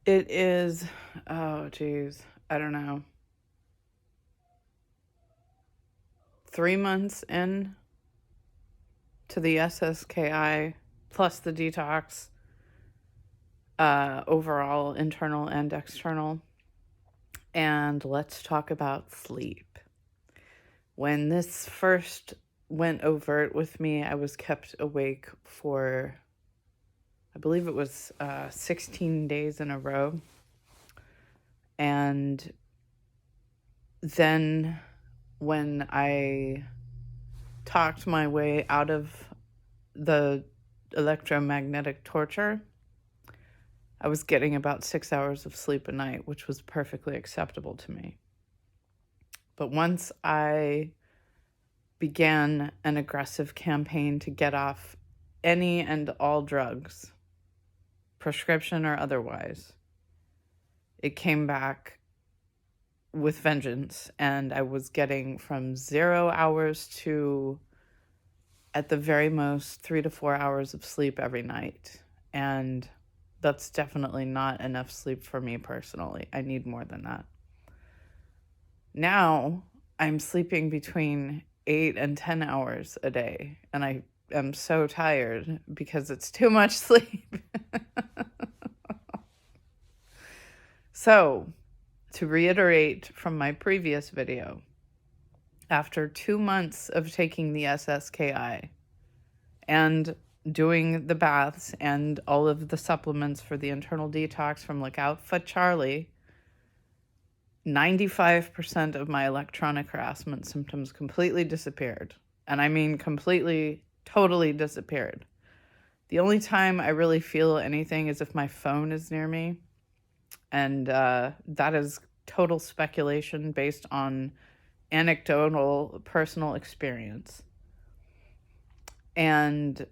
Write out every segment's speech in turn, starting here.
It is, oh geez, I don't know, 3 months in to the SSKI plus the detox, overall internal and external. And let's talk about sleep. When this first went overt with me, I was kept awake for, I believe it was 16 days in a row. And then when I talked my way out of the electromagnetic torture, I was getting about 6 hours of sleep a night, which was perfectly acceptable to me. But once I began an aggressive campaign to get off any and all drugs, prescription or otherwise, it came back with vengeance, and I was getting from 0 hours to, at the very most, 3 to 4 hours of sleep every night. And that's definitely not enough sleep for me personally. I need more than that. Now I'm sleeping between 8 and 10 hours a day, and I am so tired because it's too much sleep. So, to reiterate from my previous video, after 2 months of taking the SSKI and doing the baths and all of the supplements for the internal detox from Lookout for Charlie, 95% of my electronic harassment symptoms completely disappeared. And I mean completely, totally disappeared. The only time I really feel anything is if my phone is near me. And that is total speculation based on anecdotal personal experience. And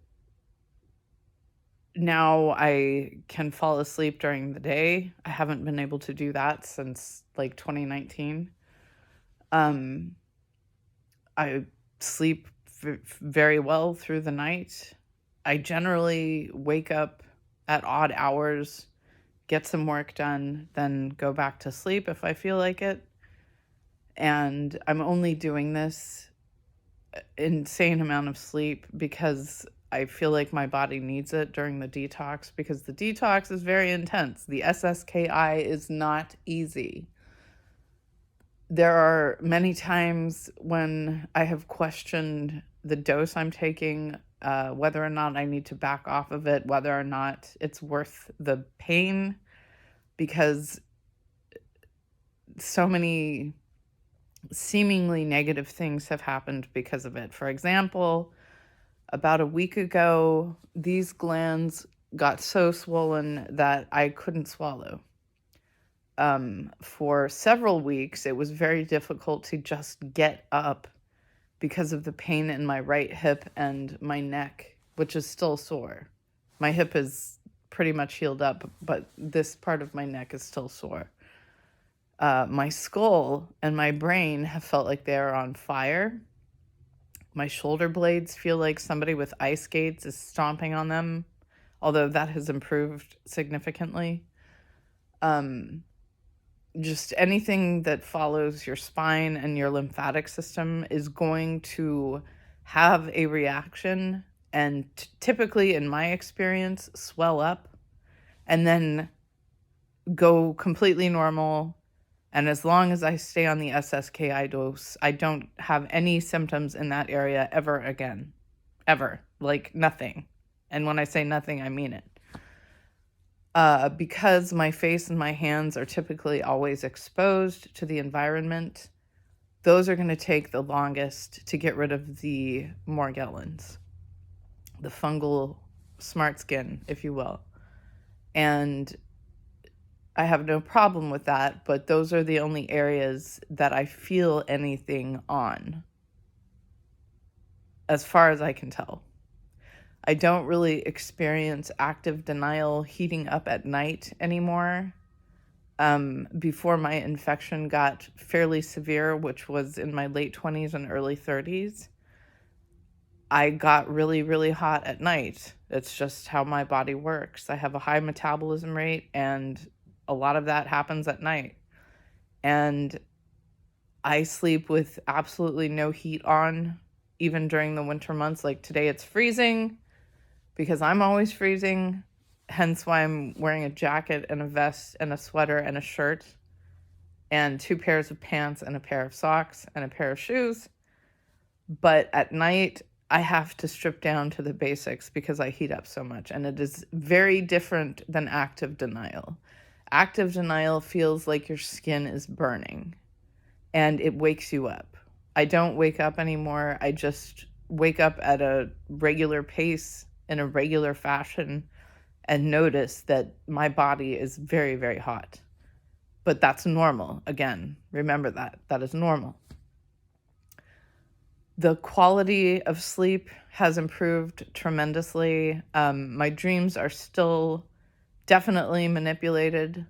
now I can fall asleep during the day. I haven't been able to do that since like 2019. I sleep very well through the night. I generally wake up at odd hours, get some work done, then go back to sleep if I feel like it. And I'm only doing this insane amount of sleep because I feel like my body needs it during the detox, because the detox is very intense. The SSKI is not easy. There are many times when I have questioned the dose I'm taking, whether or not I need to back off of it, whether or not it's worth the pain, because so many seemingly negative things have happened because of it. For example, about a week ago, these glands got so swollen that I couldn't swallow. For several weeks, it was very difficult to just get up because of the pain in my right hip and my neck, which is still sore. My hip is pretty much healed up, but this part of my neck is still sore. My skull and my brain have felt like they are on fire. My shoulder blades feel like somebody with ice skates is stomping on them, although that has improved significantly. Just anything that follows your spine and your lymphatic system is going to have a reaction, and typically, in my experience, swell up and then go completely normal. And as long as I stay on the SSKI dose, I don't have any symptoms in that area ever again. Ever. Like nothing. And when I say nothing, I mean it. Because my face and my hands are typically always exposed to the environment, those are going to take the longest to get rid of the Morgellons, the fungal smart skin, if you will. And I have no problem with that, but those are the only areas that I feel anything on, as far as I can tell. I don't really experience active denial heating up at night anymore. Before my infection got fairly severe, which was in my late 20s and early 30s, I got really, really hot at night. It's just how my body works. I have a high metabolism rate, and a lot of that happens at night. And I sleep with absolutely no heat on, even during the winter months. Like today it's freezing because I'm always freezing, hence why I'm wearing a jacket and a vest and a sweater and a shirt and 2 pairs of pants and a pair of socks and a pair of shoes. But at night, I have to strip down to the basics because I heat up so much. And it is very different than active denial. Active denial feels like your skin is burning and it wakes you up. I don't wake up anymore. I just wake up at a regular pace in a regular fashion and notice that my body is very, very hot. But that's normal. Again, remember that. That is normal. The quality of sleep has improved tremendously. My dreams are still definitely manipulated.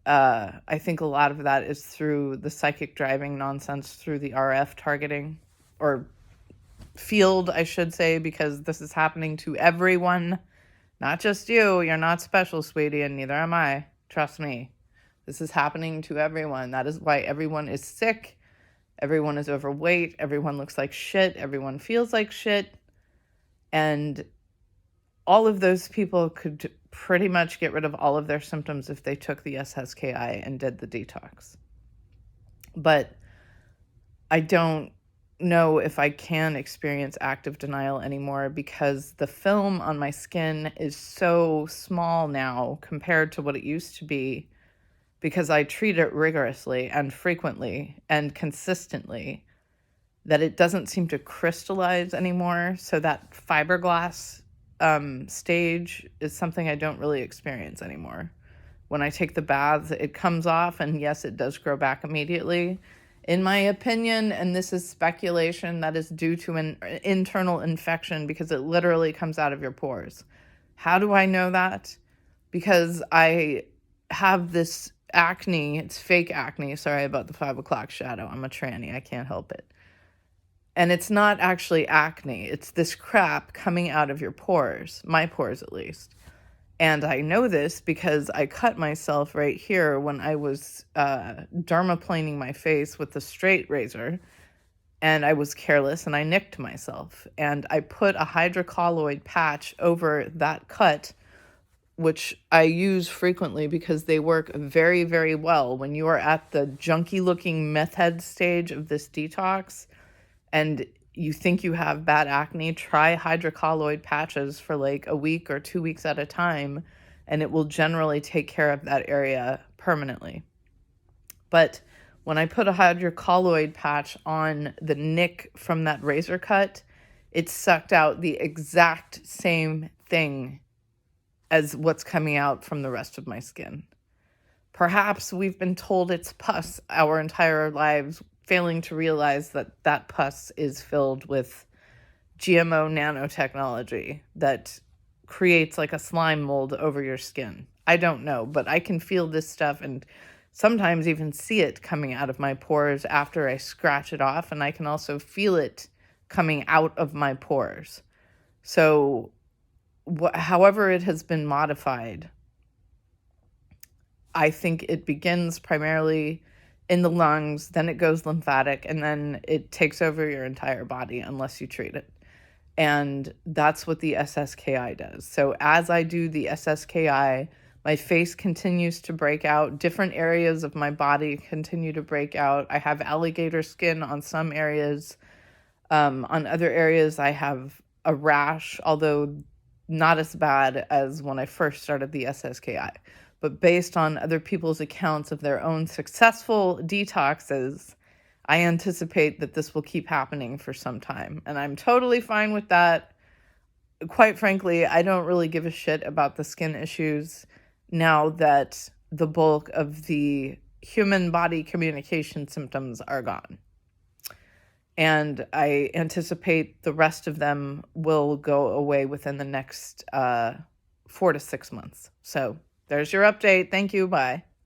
I think a lot of that is through the psychic driving nonsense, through the RF targeting, or field, I should say, because this is happening to everyone, not just you. You're not special, sweetie, and neither am I. Trust me. This is happening to everyone. That is why everyone is sick. Everyone is overweight. Everyone looks like shit. Everyone feels like shit. And all of those people could pretty much get rid of all of their symptoms if they took the SSKI and did the detox. But I don't know if I can experience active denial anymore because the film on my skin is so small now compared to what it used to be, because I treat it rigorously and frequently and consistently, that it doesn't seem to crystallize anymore. So that fiberglass stage is something I don't really experience anymore. When I take the baths, it comes off, and yes, it does grow back immediately. In my opinion, and this is speculation, that is due to an internal infection because it literally comes out of your pores. How do I know that? Because I have this acne. It's fake acne. Sorry about the 5 o'clock shadow. I'm a tranny. I can't help it. And it's not actually acne. It's this crap coming out of your pores, my pores at least. And I know this because I cut myself right here when I was dermaplaning my face with a straight razor, and I was careless and I nicked myself. And I put a hydrocolloid patch over that cut, which I use frequently because they work very, very well when you are at the junky looking meth head stage of this detox and you think you have bad acne. Try hydrocolloid patches for like a week or 2 weeks at a time, and it will generally take care of that area permanently. But when I put a hydrocolloid patch on the nick from that razor cut, it sucked out the exact same thing as what's coming out from the rest of my skin. Perhaps we've been told it's pus our entire lives, failing to realize that that pus is filled with GMO nanotechnology that creates like a slime mold over your skin. I don't know, but I can feel this stuff and sometimes even see it coming out of my pores after I scratch it off, and I can also feel it coming out of my pores. So however it has been modified, I think it begins primarily in the lungs, then it goes lymphatic, and then it takes over your entire body unless you treat it. And that's what the SSKI does. So as I do the SSKI, my face continues to break out. Different areas of my body continue to break out. I have alligator skin on some areas. On other areas, I have a rash, although not as bad as when I first started the SSKI. But based on other people's accounts of their own successful detoxes, I anticipate that this will keep happening for some time. And I'm totally fine with that. Quite frankly, I don't really give a shit about the skin issues now that the bulk of the human body communication symptoms are gone. And I anticipate the rest of them will go away within the next 4 to 6 months. So there's your update. Thank you. Bye.